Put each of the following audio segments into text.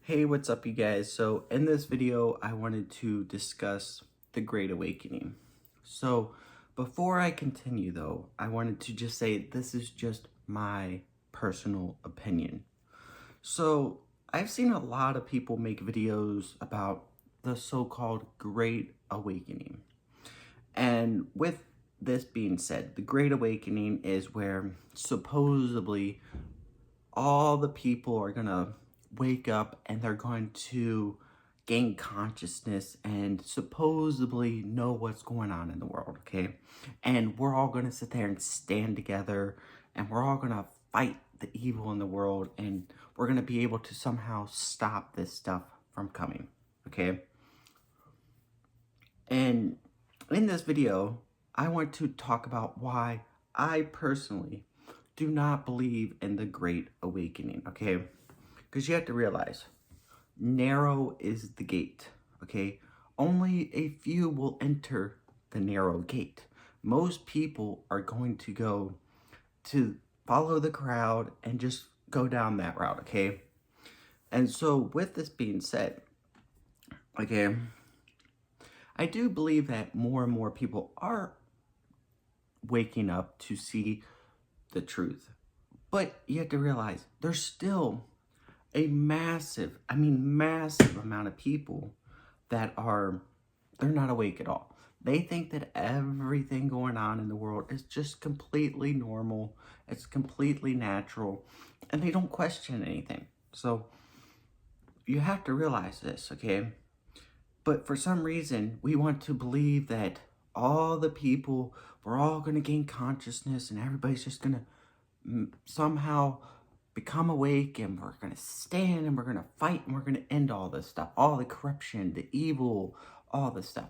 Hey, what's up you guys? So in this video, I wanted to discuss the Great Awakening. So before I continue though, I wanted to just say this is just my personal opinion. So I've seen a lot of people make videos about the so-called Great Awakening. And with this being said, the Great Awakening is where supposedly all the people are gonna wake up and they're going to gain consciousness and supposedly know what's going on in the world, okay? And we're all gonna sit there and stand together and we're all gonna fight the evil in the world and we're gonna be able to somehow stop this stuff from coming, okay? And in this video, I want to talk about why I personally do not believe in the Great Awakening, okay? Because you have to realize, narrow is the gate, okay? Only a few will enter the narrow gate. Most people are going to go to follow the crowd and just go down that route, okay? And so with this being said, okay, I do believe that more and more people are waking up to see the truth. But you have to realize there's still a massive, massive amount of people that they're not awake at all. They think that everything going on in the world is just completely normal. It's completely natural. And they don't question anything. So you have to realize this, okay? But for some reason, we want to believe that all the people, we're all going to gain consciousness and everybody's just going to somehow become awake and we're going to stand and we're going to fight and we're going to end all this stuff, all the corruption, the evil, all this stuff.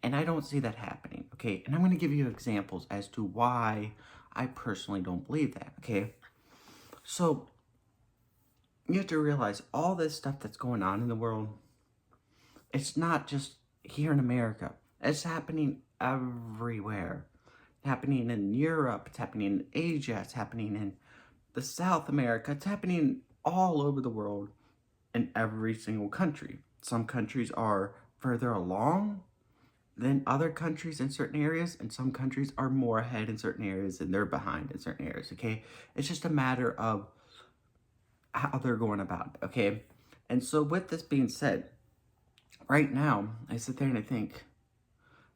And I don't see that happening, okay? And I'm going to give you examples as to why I personally don't believe that, okay? So you have to realize all this stuff that's going on in the world, it's not just here in America. It's happening everywhere. It's happening in Europe, it's happening in Asia, it's happening in the South America, it's happening all over the world in every single country. Some countries are further along than other countries in certain areas, and some countries are more ahead in certain areas and they're behind in certain areas, okay? It's just a matter of how they're going about it, okay? And so with this being said, right now, I sit there and I think,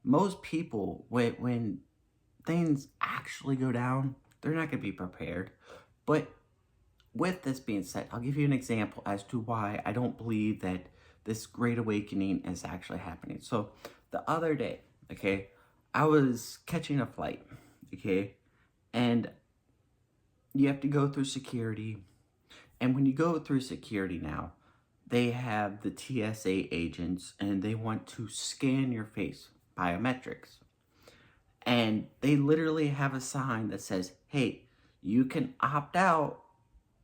most people, when things actually go down, they're not going to be prepared. But with this being said, I'll give you an example as to why I don't believe that this Great Awakening is actually happening. So the other day, okay, I was catching a flight, okay, and you have to go through security. And when you go through security now, they have the TSA agents and they want to scan your face, biometrics. And they literally have a sign that says, hey, you can opt out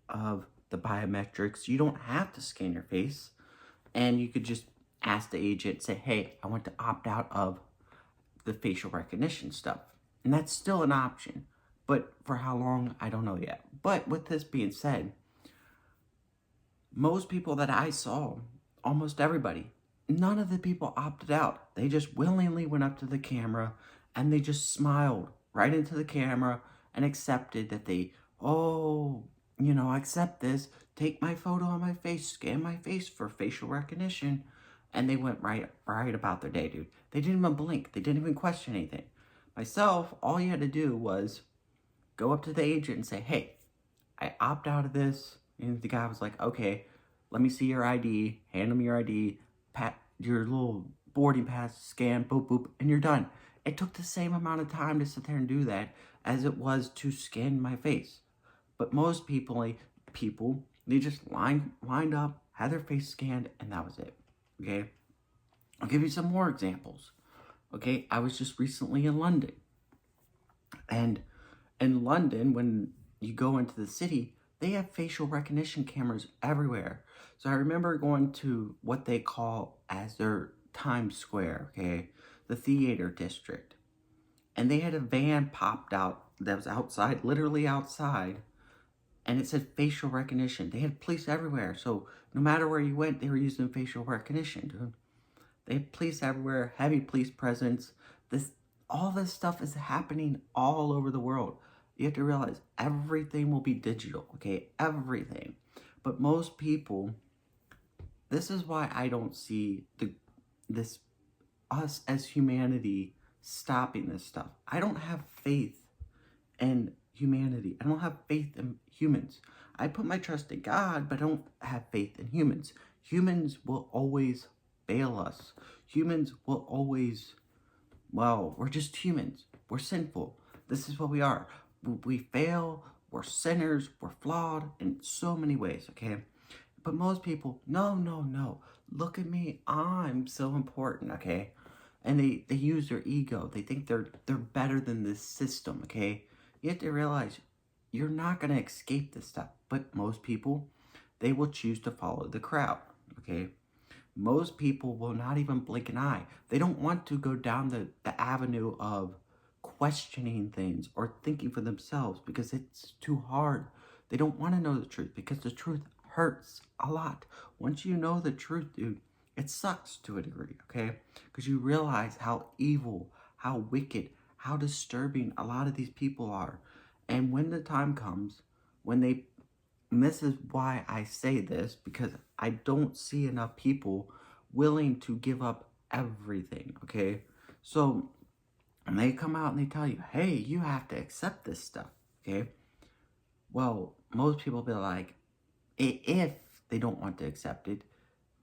of the biometrics. You don't have to scan your face. And you could just ask the agent, say, hey, I want to opt out of the facial recognition stuff. And that's still an option. But for how long, I don't know yet. But with this being said, most people that I saw, almost everybody, none of the people opted out. They just willingly went up to the camera and they just smiled right into the camera and accepted that I accept this, take my photo on my face, scan my face for facial recognition. And they went right about their day, dude. They didn't even blink. They didn't even question anything. Myself, all you had to do was go up to the agent and say, hey, I opt out of this. And the guy was like, okay, let me see your ID, hand him your ID, pat your little boarding pass, scan, boop, boop, and you're done. It took the same amount of time to sit there and do that as it was to scan my face. But most people, they just lined up, had their face scanned, and that was it, okay? I'll give you some more examples, okay? I was just recently in London. And in London, when you go into the city, they have facial recognition cameras everywhere. So I remember going to what they call as their Times Square, okay, the theater district. And they had a van popped out that was outside, literally outside. and it said facial recognition. They had police everywhere. So no matter where you went, they were using facial recognition, dude. They have police everywhere, heavy police presence. All this stuff is happening all over the world. You have to realize everything will be digital, okay? Everything. But most people, this is why I don't see us as humanity stopping this stuff. I don't have faith in humanity. I don't have faith in humans. I put my trust in God, but I don't have faith in humans. Humans will always fail us. Humans will always, well, we're just humans. We're sinful. This is what we are. We fail. We're sinners. We're flawed in so many ways, okay? But most people, no. Look at me. I'm so important, okay? And they use their ego. They think they're better than this system, okay? You have to realize you're not going to escape this stuff. But most people, they will choose to follow the crowd, okay? Most people will not even blink an eye. They don't want to go down the avenue of questioning things or thinking for themselves because it's too hard. They don't want to know the truth because the truth hurts a lot. Once you know the truth, dude, it sucks to a degree, okay? Because you realize how evil, how wicked, how disturbing a lot of these people are. And when the time comes, and this is why I say this, because I don't see enough people willing to give up everything, okay? So, and they come out and they tell you, hey, you have to accept this stuff, okay? Well, most people be like, if they don't want to accept it,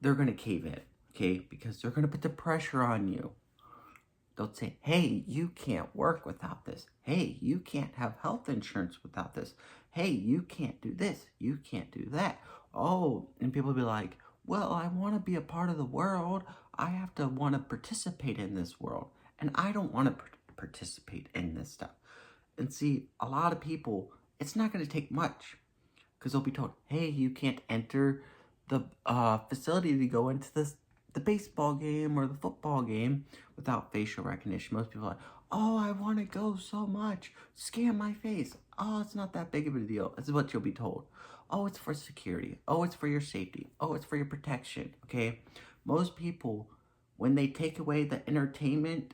they're going to cave in, okay? Because they're going to put the pressure on you. They'll say, hey, you can't work without this. Hey, you can't have health insurance without this. Hey, you can't do this. You can't do that. Oh, and people will be like, well, I want to be a part of the world. I have to want to participate in this world. And I don't want to participate in this stuff. And see, a lot of people, it's not going to take much. Because they'll be told, hey, you can't enter the facility to go into the baseball game or the football game without facial recognition. Most people are like, oh, I want to go so much. Scan my face. Oh, it's not that big of a deal. This is what you'll be told. Oh, it's for security. Oh, it's for your safety. Oh, it's for your protection. Okay? Most people, when they take away the entertainment,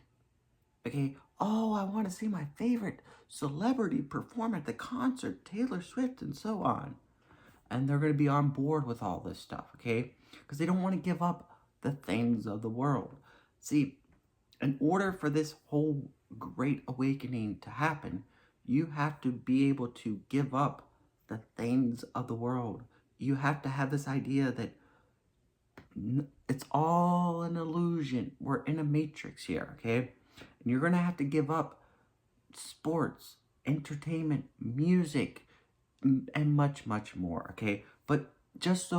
okay, oh, I want to see my favorite celebrity perform at the concert, Taylor Swift and so on. And they're going to be on board with all this stuff, okay? Because they don't want to give up the things of the world. See, in order for this whole great awakening to happen, you have to be able to give up the things of the world. You have to have this idea that it's all an illusion. We're in a matrix here, okay? And you're going to have to give up sports, entertainment, music, and much, much more, okay? But just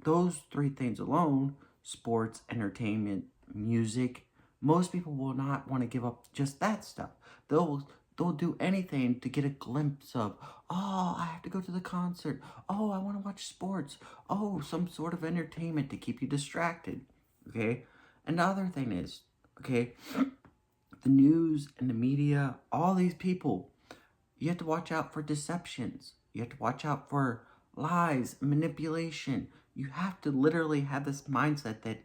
those three things alone, sports, entertainment, music, most people will not want to give up just that stuff. They'll do anything to get a glimpse of, oh, I have to go to the concert. Oh, I want to watch sports. Oh, some sort of entertainment to keep you distracted, okay? Another thing is, okay, the news and the media, all these people, you have to watch out for deceptions. You have to watch out for lies, manipulation. You have to literally have this mindset that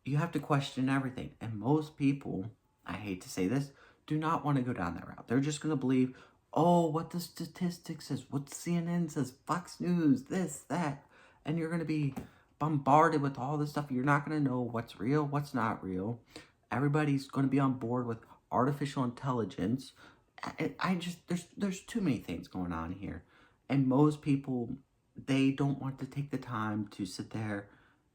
you have to question everything. And most people, I hate to say this, do not want to go down that route. They're just going to believe, oh, what the statistics says, what CNN says, Fox News, this, that. And you're going to be bombarded with all this stuff. You're not going to know what's real, what's not real. Everybody's going to be on board with artificial intelligence. There's too many things going on here. And most people, they don't want to take the time to sit there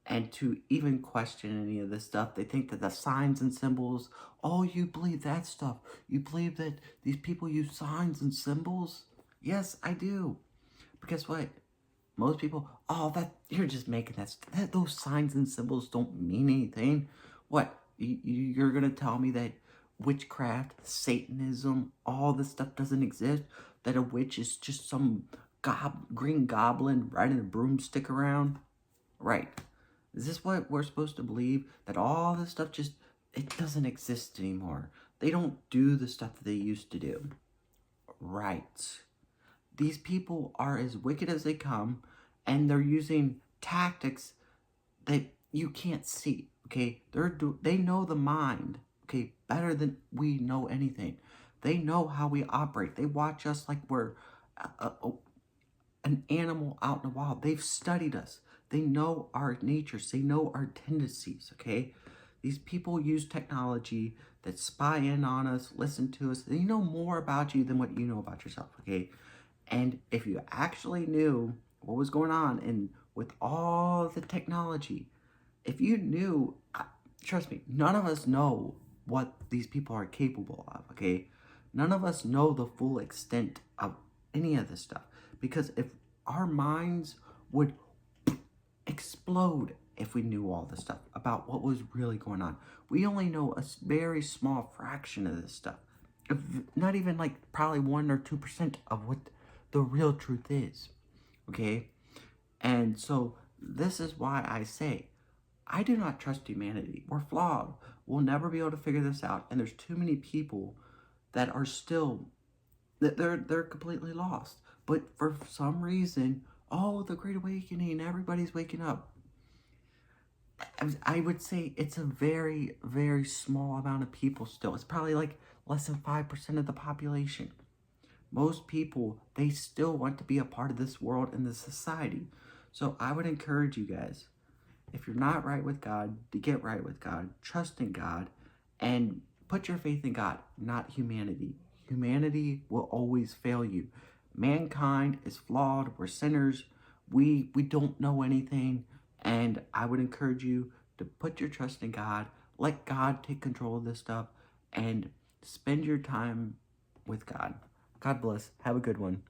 and to even question any of this stuff. They think that the signs and symbols, oh, you believe that stuff. You believe that these people use signs and symbols? Yes, I do. But guess what? Most people, oh, you're just making that those signs and symbols don't mean anything. What? You're going to tell me that witchcraft, Satanism, all this stuff doesn't exist? That a witch is just some green goblin riding a broomstick around? Right. Is this what we're supposed to believe? That all this stuff it doesn't exist anymore. They don't do the stuff that they used to do. Right. These people are as wicked as they come, and they're using tactics that you can't see, okay? They know the mind, okay, better than we know anything. They know how we operate. They watch us like we're an animal out in the wild. They've studied us. They know our natures. They know our tendencies, okay? These people use technology that spy in on us, listen to us. They know more about you than what you know about yourself, okay? And if you actually knew what was going on and with all the technology, if you knew, trust me, none of us know what these people are capable of, okay? None of us know the full extent of any of this stuff. Because if our minds would explode if we knew all this stuff about what was really going on. We only know a very small fraction of this stuff. Not even like probably 1 or 2% of what the real truth is. Okay? And so this is why I say, I do not trust humanity. We're flawed. We'll never be able to figure this out. And there's too many people that are still, that they're completely lost. But for some reason, oh, the Great Awakening, everybody's waking up. I would say it's a very, very small amount of people still. It's probably like less than 5% of the population. Most people, they still want to be a part of this world and this society. So I would encourage you guys, if you're not right with God, to get right with God, trust in God, and put your faith in God, not humanity. Humanity will always fail you. Mankind is flawed. We're sinners. We don't know anything. And I would encourage you to put your trust in God. Let God take control of this stuff and spend your time with God. God bless. Have a good one.